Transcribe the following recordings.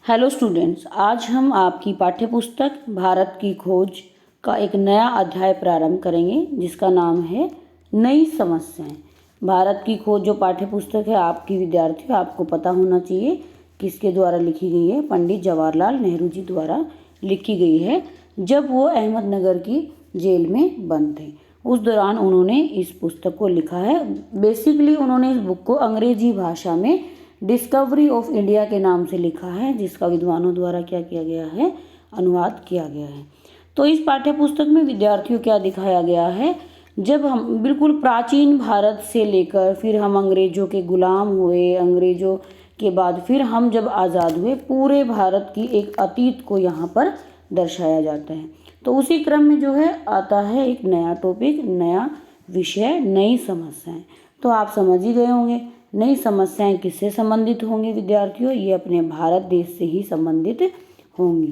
Hello students, आज हम आपकी पाठ्यपुस्तक भारत की खोज का एक नया अध्याय प्रारंभ करेंगे जिसका नाम है नई समस्याएं। भारत की खोज जो पाठ्यपुस्तक है आपकी विद्यार्थियों, आपको पता होना चाहिए किसके द्वारा लिखी गई है। पंडित जवाहरलाल नेहरू जी द्वारा लिखी गई है जब वो अहमदनगर की जेल में बंद थे। उस दौरान उन्होंने इस पुस्तक को लिखा है। बेसिकली उन्होंने इस बुक को अंग्रेजी भाषा में डिस्कवरी ऑफ इंडिया के नाम से लिखा है, जिसका विद्वानों द्वारा क्या किया गया है, अनुवाद किया गया है। तो इस पाठ्य पुस्तक में विद्यार्थियों क्या दिखाया गया है, जब हम बिल्कुल प्राचीन भारत से लेकर फिर हम अंग्रेजों के गुलाम हुए, अंग्रेजों के बाद फिर हम जब आज़ाद हुए, पूरे भारत की एक अतीत को यहाँ पर दर्शाया जाता है। तो उसी क्रम में जो है आता है एक नया टॉपिक, नया विषय, नई समस्याएं। तो आप समझ ही गए होंगे नई समस्याएं किससे संबंधित होंगी विद्यार्थियों, ये अपने भारत देश से ही संबंधित होंगी,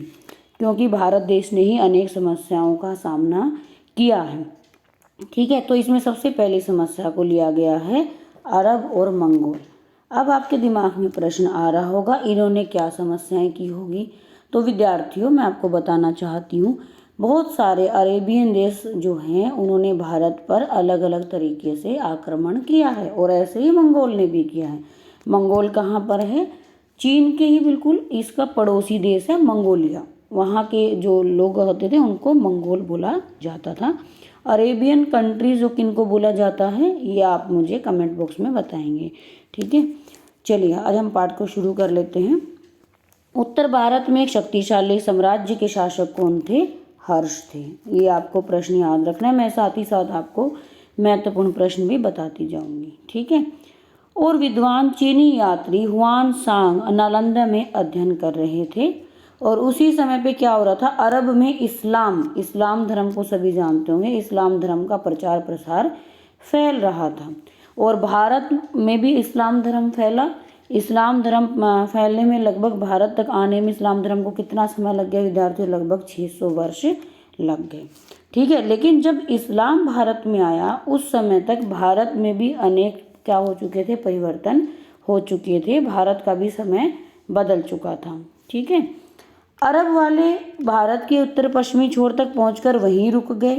क्योंकि भारत देश ने ही अनेक समस्याओं का सामना किया है। ठीक है, तो इसमें सबसे पहली समस्या को लिया गया है अरब और मंगोल। अब आपके दिमाग में प्रश्न आ रहा होगा, इन्होंने क्या समस्याएं की होगी। तो विद्यार्थियों, मैं आपको बताना चाहती हूँ, बहुत सारे अरेबियन देश जो हैं उन्होंने भारत पर अलग अलग तरीके से आक्रमण किया है, और ऐसे ही मंगोल ने भी किया है। मंगोल कहाँ पर है? चीन के ही बिल्कुल इसका पड़ोसी देश है मंगोलिया। वहाँ के जो लोग होते थे उनको मंगोल बोला जाता था। अरेबियन कंट्रीज जो किनको बोला जाता है, ये आप मुझे कमेंट बॉक्स में बताएंगे। ठीक है, चलिए आज हम पाठ को शुरू कर लेते हैं। उत्तर भारत में एक शक्तिशाली साम्राज्य के शासक कौन थे? हर्ष थे। ये आपको प्रश्न याद रखना है, मैं साथ ही साथ आपको महत्वपूर्ण प्रश्न भी बताती जाऊंगी। ठीक है, और विद्वान चीनी यात्री हुआन सांग नालंदा में अध्ययन कर रहे थे, और उसी समय पे क्या हो रहा था, अरब में इस्लाम धर्म को सभी जानते होंगे, इस्लाम धर्म का प्रचार प्रसार फैल रहा था, और भारत में भी इस्लाम धर्म फैला। इस्लाम धर्म फैलने में लगभग भारत तक आने में इस्लाम धर्म को कितना समय लग गया विद्यार्थियों? लगभग 600 वर्ष लग गए। ठीक है, लेकिन जब इस्लाम भारत में आया उस समय तक भारत में भी अनेक क्या हो चुके थे, परिवर्तन हो चुके थे, भारत का भी समय बदल चुका था। ठीक है, अरब वाले भारत के उत्तर पश्चिमी छोर तक पहुंचकर वहीं रुक गए।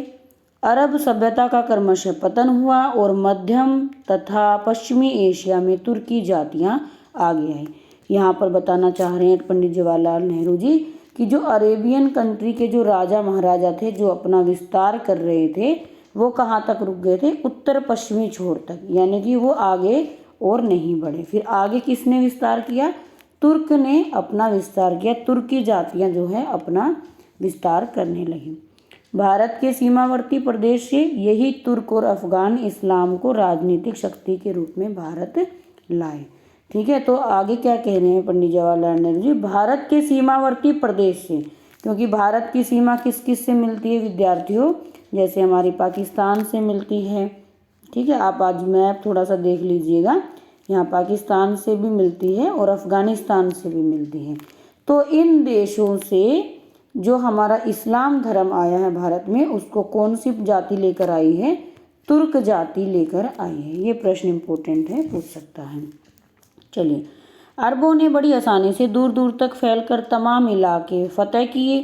अरब सभ्यता का क्रमशः पतन हुआ और मध्यम तथा पश्चिमी एशिया में तुर्की जातियां आगे आई। यहाँ पर बताना चाह रहे हैं पंडित जवाहरलाल नेहरू जी कि जो अरेबियन कंट्री के जो राजा महाराजा थे जो अपना विस्तार कर रहे थे, वो कहाँ तक रुक गए थे? उत्तर पश्चिमी छोर तक, यानी कि वो आगे और नहीं बढ़े। फिर आगे किसने विस्तार किया? तुर्क ने अपना विस्तार किया। तुर्की जातियां जो है अपना विस्तार करने लगी। भारत के सीमावर्ती प्रदेश से यही तुर्क और अफगान इस्लाम को राजनीतिक शक्ति के रूप में भारत लाए। ठीक है, तो आगे क्या कह रहे हैं पंडित जवाहरलाल नेहरू जी? भारत के सीमावर्ती प्रदेश से, क्योंकि भारत की सीमा किस किस से मिलती है विद्यार्थियों? जैसे हमारी पाकिस्तान से मिलती है। ठीक है, आप आज मैप थोड़ा सा देख लीजिएगा, यहाँ पाकिस्तान से भी मिलती है और अफगानिस्तान से भी मिलती है। तो इन देशों से जो हमारा इस्लाम धर्म आया है भारत में, उसको कौन सी जाति लेकर आई है? तुर्क जाति लेकर आई है। ये प्रश्न इंपॉर्टेंट है, पूछ सकता है। चलिए, अरबों ने बड़ी आसानी से दूर दूर तक फैलकर तमाम इलाके फतह किए,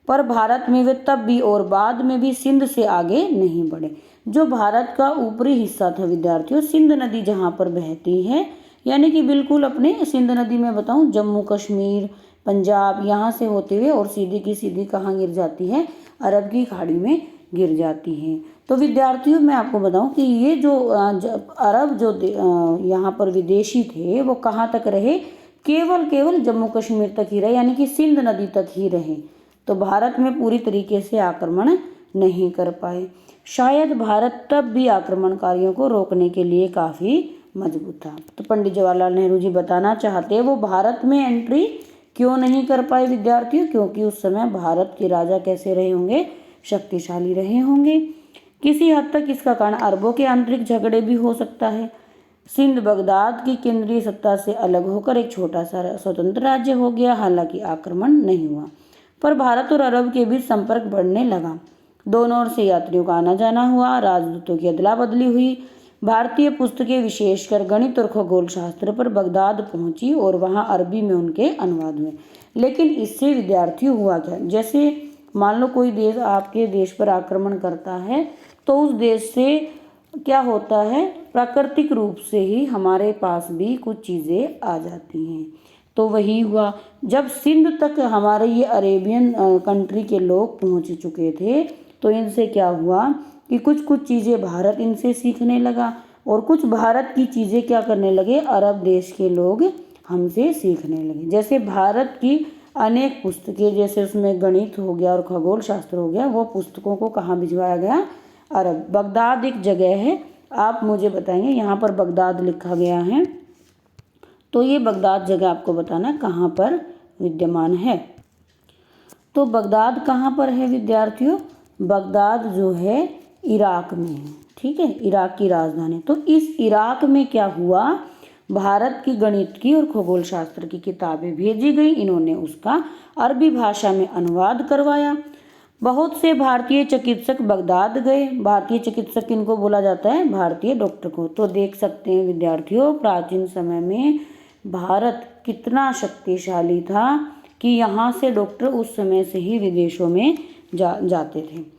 पर भारत में वे तब भी और बाद में भी सिंध से आगे नहीं बढ़े। जो भारत का ऊपरी हिस्सा था विद्यार्थियों, सिंध नदी जहाँ पर बहती है, यानी कि बिल्कुल अपने सिंध नदी में बताऊँ जम्मू कश्मीर, पंजाब, यहाँ से होते हुए और सीधी की सीधी कहाँ गिर जाती है? अरब की खाड़ी में गिर जाती है। तो विद्यार्थियों, मैं आपको बताऊं कि ये जो अरब जो यहाँ पर विदेशी थे वो कहाँ तक रहे? केवल जम्मू कश्मीर तक ही रहे, यानी कि सिंध नदी तक ही रहे। तो भारत में पूरी तरीके से आक्रमण नहीं कर पाए। शायद भारत तब भी आक्रमणकारियों को रोकने के लिए काफ़ी मजबूत था। तो पंडित जवाहरलाल नेहरू जी बताना चाहते हैं वो भारत में एंट्री क्यों नहीं कर पाए विद्यार्थियों? क्योंकि उस समय भारत के राजा कैसे रहे होंगे? शक्तिशाली रहे होंगे। किसी हद तक इसका कारण अरबों के आंतरिक झगड़े भी हो सकता है। सिंध बगदाद की केंद्रीय सत्ता से अलग होकर एक छोटा सा स्वतंत्र राज्य हो गया। हालांकि आक्रमण नहीं हुआ, पर भारत और अरब के बीच संपर्क बढ़ने लगा। दोनों ओर से यात्रियों का आना जाना हुआ, राजदूतों की अदला बदली हुई। भारतीय पुस्तकें विशेषकर गणित और खगोल शास्त्र पर बगदाद पहुंची और वहां अरबी में उनके अनुवाद हुए। लेकिन इससे विद्यार्थियों हुआ क्या, जैसे मान लो कोई देश आपके देश पर आक्रमण करता है तो उस देश से क्या होता है, प्राकृतिक रूप से ही हमारे पास भी कुछ चीज़ें आ जाती हैं। तो वही हुआ, जब सिंध तक हमारे ये अरेबियन कंट्री के लोग पहुंच चुके थे तो इनसे क्या हुआ कि कुछ कुछ चीज़ें भारत इनसे सीखने लगा और कुछ भारत की चीज़ें क्या करने लगे, अरब देश के लोग हमसे सीखने लगे। जैसे भारत की अनेक पुस्तकें, जैसे उसमें गणित हो गया और खगोल शास्त्र हो गया, वो पुस्तकों को कहाँ भिजवाया गया, अरब। बगदाद एक जगह है, आप मुझे बताएंगे, यहाँ पर बगदाद लिखा गया है, तो ये बगदाद जगह आपको बताना कहाँ पर विद्यमान है। तो बगदाद कहाँ पर है विद्यार्थियों, बगदाद जो है इराक में है, ठीक है, इराक की राजधानी। तो इस इराक में क्या हुआ, भारत की गणित की और खगोल शास्त्र की किताबें भेजी गई, इन्होंने उसका अरबी भाषा में अनुवाद करवाया। बहुत से भारतीय चिकित्सक बगदाद गए। भारतीय चिकित्सक किनको बोला जाता है, भारतीय डॉक्टर को। तो देख सकते हैं विद्यार्थियों, प्राचीन समय में भारत कितना शक्तिशाली था कि यहाँ से डॉक्टर उस समय से ही विदेशों में जाते थे।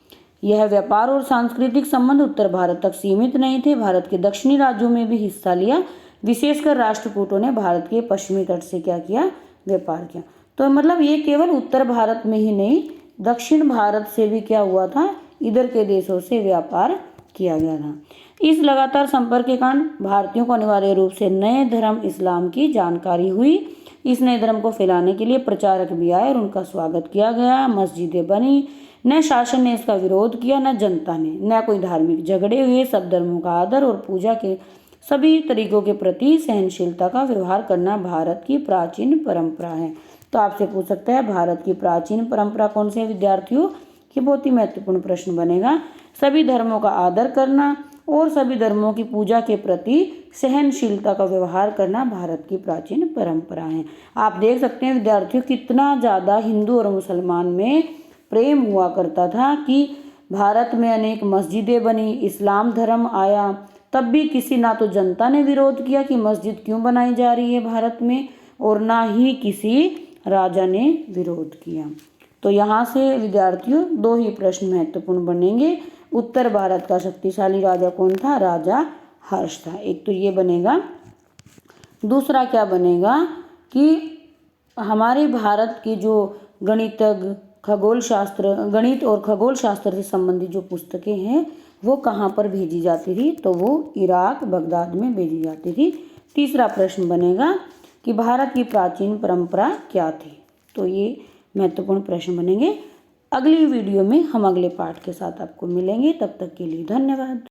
यह व्यापार और सांस्कृतिक संबंध उत्तर भारत तक सीमित नहीं थे, भारत के दक्षिणी राज्यों में भी हिस्सा लिया। विशेषकर राष्ट्रकूटों ने भारत के पश्चिमी तट से क्या किया, व्यापार किया। तो मतलब ये केवल उत्तर भारत में ही नहीं, दक्षिण भारत से भी क्या हुआ था, इधर के देशों से व्यापार किया गया था। इस लगातार संपर्क के कारण भारतीयों को अनिवार्य रूप से नए धर्म इस्लाम की जानकारी हुई। इस नए धर्म को फैलाने के लिए प्रचारक भी आए और उनका स्वागत किया गया। मस्जिदें बनी, न शासन ने इसका विरोध किया, न जनता ने, न कोई धार्मिक झगड़े हुए। सब धर्मों का आदर और पूजा के सभी तरीकों के प्रति सहनशीलता का व्यवहार करना भारत की प्राचीन परंपरा है। तो आपसे पूछ सकता है भारत की प्राचीन परंपरा कौन सी है विद्यार्थियों, ये बहुत ही महत्वपूर्ण प्रश्न बनेगा। सभी धर्मों का आदर करना और सभी धर्मों की पूजा के प्रति सहनशीलता का व्यवहार करना भारत की प्राचीन परंपरा है। आप देख सकते हैं विद्यार्थियों, कितना ज़्यादा हिंदू और मुसलमान में प्रेम हुआ करता था कि भारत में अनेक मस्जिदें बनी, इस्लाम धर्म आया, तब भी किसी ना तो जनता ने विरोध किया कि मस्जिद क्यों बनाई जा रही है भारत में, और ना ही किसी राजा ने विरोध किया। तो यहाँ से विद्यार्थियों दो ही प्रश्न महत्वपूर्ण बनेंगे। उत्तर भारत का शक्तिशाली राजा कौन था, राजा हर्ष था, एक तो ये बनेगा। दूसरा क्या बनेगा कि हमारे भारत की जो गणितज्ञ, खगोल शास्त्र, गणित और खगोल शास्त्र से संबंधित जो पुस्तकें हैं वो कहाँ पर भेजी जाती थी, तो वो इराक, बगदाद में भेजी जाती थी। तीसरा प्रश्न बनेगा कि भारत की प्राचीन परंपरा क्या थी, तो ये महत्वपूर्ण प्रश्न बनेंगे। अगली वीडियो में हम अगले पाठ के साथ आपको मिलेंगे, तब तक के लिए धन्यवाद।